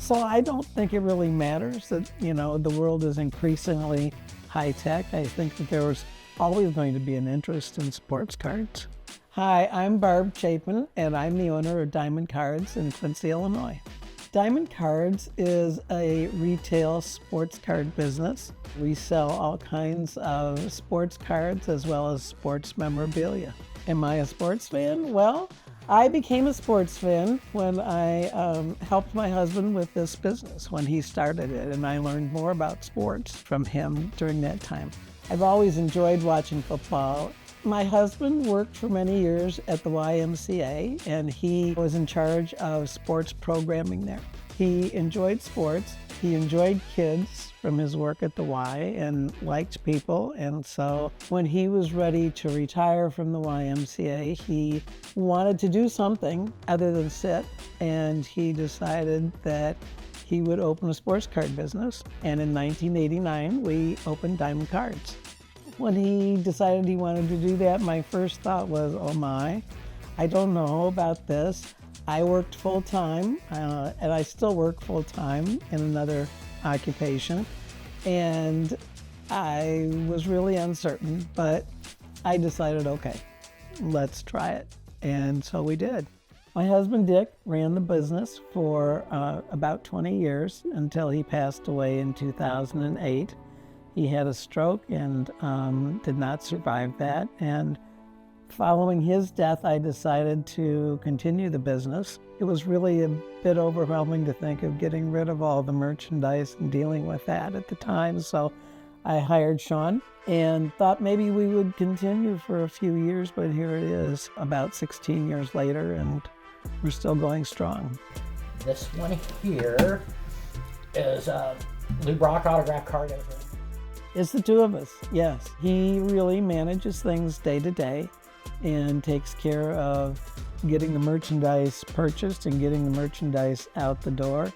So I don't think it really matters that, the world is increasingly high tech. I think that there was always going to be an interest in sports cards. Hi, I'm Barb Chapin, and I'm the owner of Diamond Cards in Quincy, Illinois. Diamond Cards is a retail sports card business. We sell all kinds of sports cards as well as sports memorabilia. Am I a sports fan? Well, I became a sports fan when I helped my husband with this business when he started it, and I learned more about sports from him during that time. I've always enjoyed watching football. My husband worked for many years at the YMCA, and he was in charge of sports programming there. He enjoyed sports. He enjoyed kids from his work at the Y and liked people. And so when he was ready to retire from the YMCA, he wanted to do something other than sit. And he decided that he would open a sports card business. And in 1989, we opened Diamond Cards. When he decided he wanted to do that, my first thought was, oh my, I don't know about this. I worked full-time, and I still work full-time in another occupation, and I was really uncertain, but I decided, okay, let's try it, and so we did. My husband, Dick, ran the business for about 20 years until he passed away in 2008. He had a stroke and did not survive that, and following his death, I decided to continue the business. It was really a bit overwhelming to think of getting rid of all the merchandise and dealing with that at the time. So I hired Sean and thought maybe we would continue for a few years, but here it is about 16 years later, and we're still going strong. This one here is a Lou Brock autograph card. It's the two of us, yes. He really manages things day to day and takes care of getting the merchandise purchased and getting the merchandise out the door.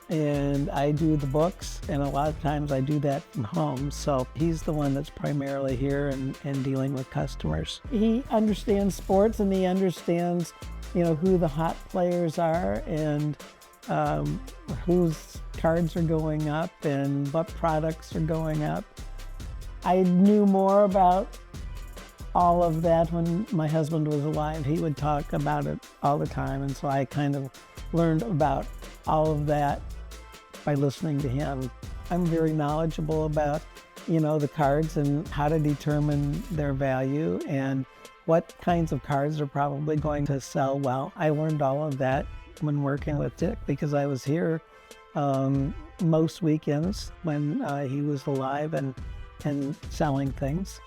And I do the books, and a lot of times I do that from home. So he's the one that's primarily here and dealing with customers. He understands sports, and he understands, who the hot players are and whose cards are going up and what products are going up. I knew more about all of that when my husband was alive. He would talk about it all the time, and so I kind of learned about all of that by listening to him. I'm very knowledgeable about, the cards and how to determine their value and what kinds of cards are probably going to sell well. I learned all of that when working with Dick because I was here most weekends when he was alive and selling things.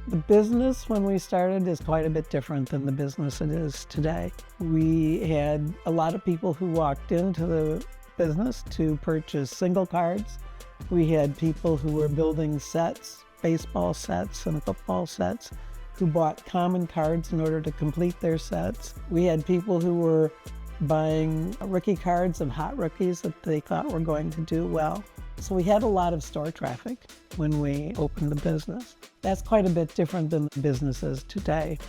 The business when we started is quite a bit different than the business it is today. We had a lot of people who walked into the business to purchase single cards. We had people who were building sets, baseball sets and football sets, who bought common cards in order to complete their sets. We had people who were buying rookie cards of hot rookies that they thought were going to do well. So we had a lot of store traffic when we opened the business. That's quite a bit different than the businesses today.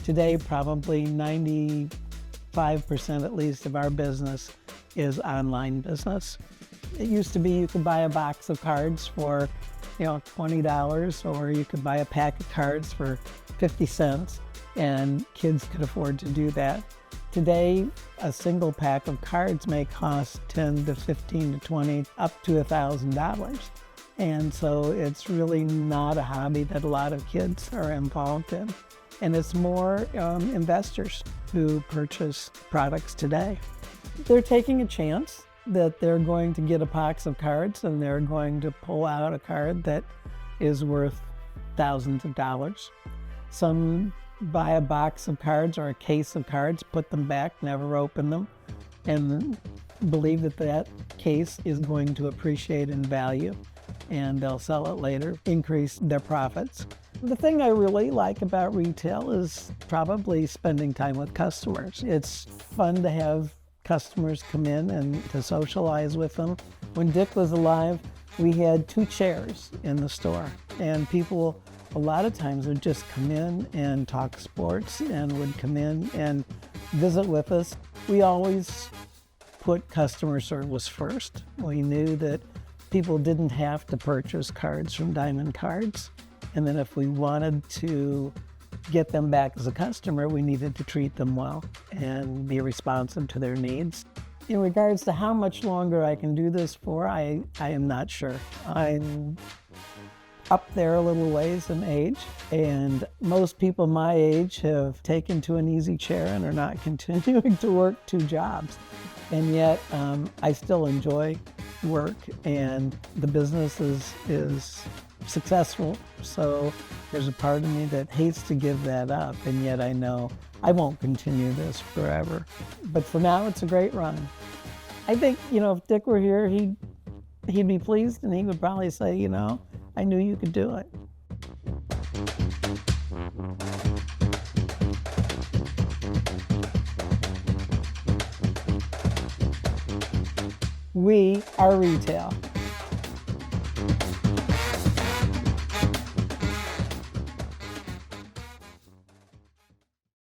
Today, probably 95% at least of our business is online business. It used to be you could buy a box of cards for, $20, or you could buy a pack of cards for 50 cents, and kids could afford to do that. Today, a single pack of cards may cost $10 to $15 to $20, up to $1,000. And so it's really not a hobby that a lot of kids are involved in. And it's more investors who purchase products today. They're taking a chance that they're going to get a box of cards and they're going to pull out a card that is worth thousands of dollars. Some buy a box of cards or a case of cards, put them back, never open them, and believe that that case is going to appreciate in value, and they'll sell it later, increase their profits. The thing I really like about retail is probably spending time with customers. It's fun to have customers come in and to socialize with them. When Dick was alive, we had 2 chairs in the store, and people a lot of times would just come in and talk sports and would come in and visit with us. We always put customer service first. We knew that people didn't have to purchase cards from Diamond Cards, and then if we wanted to get them back as a customer, we needed to treat them well and be responsive to their needs. In regards to how much longer I can do this for, I am not sure. I'm up there a little ways in age, and most people my age have taken to an easy chair and are not continuing to work 2 jobs. And yet I still enjoy work, and the business is successful. So there's a part of me that hates to give that up, and yet I know I won't continue this forever. But for now, it's a great run. I think, if Dick were here, he'd be pleased, and he would probably say, I knew you could do it. We are retail.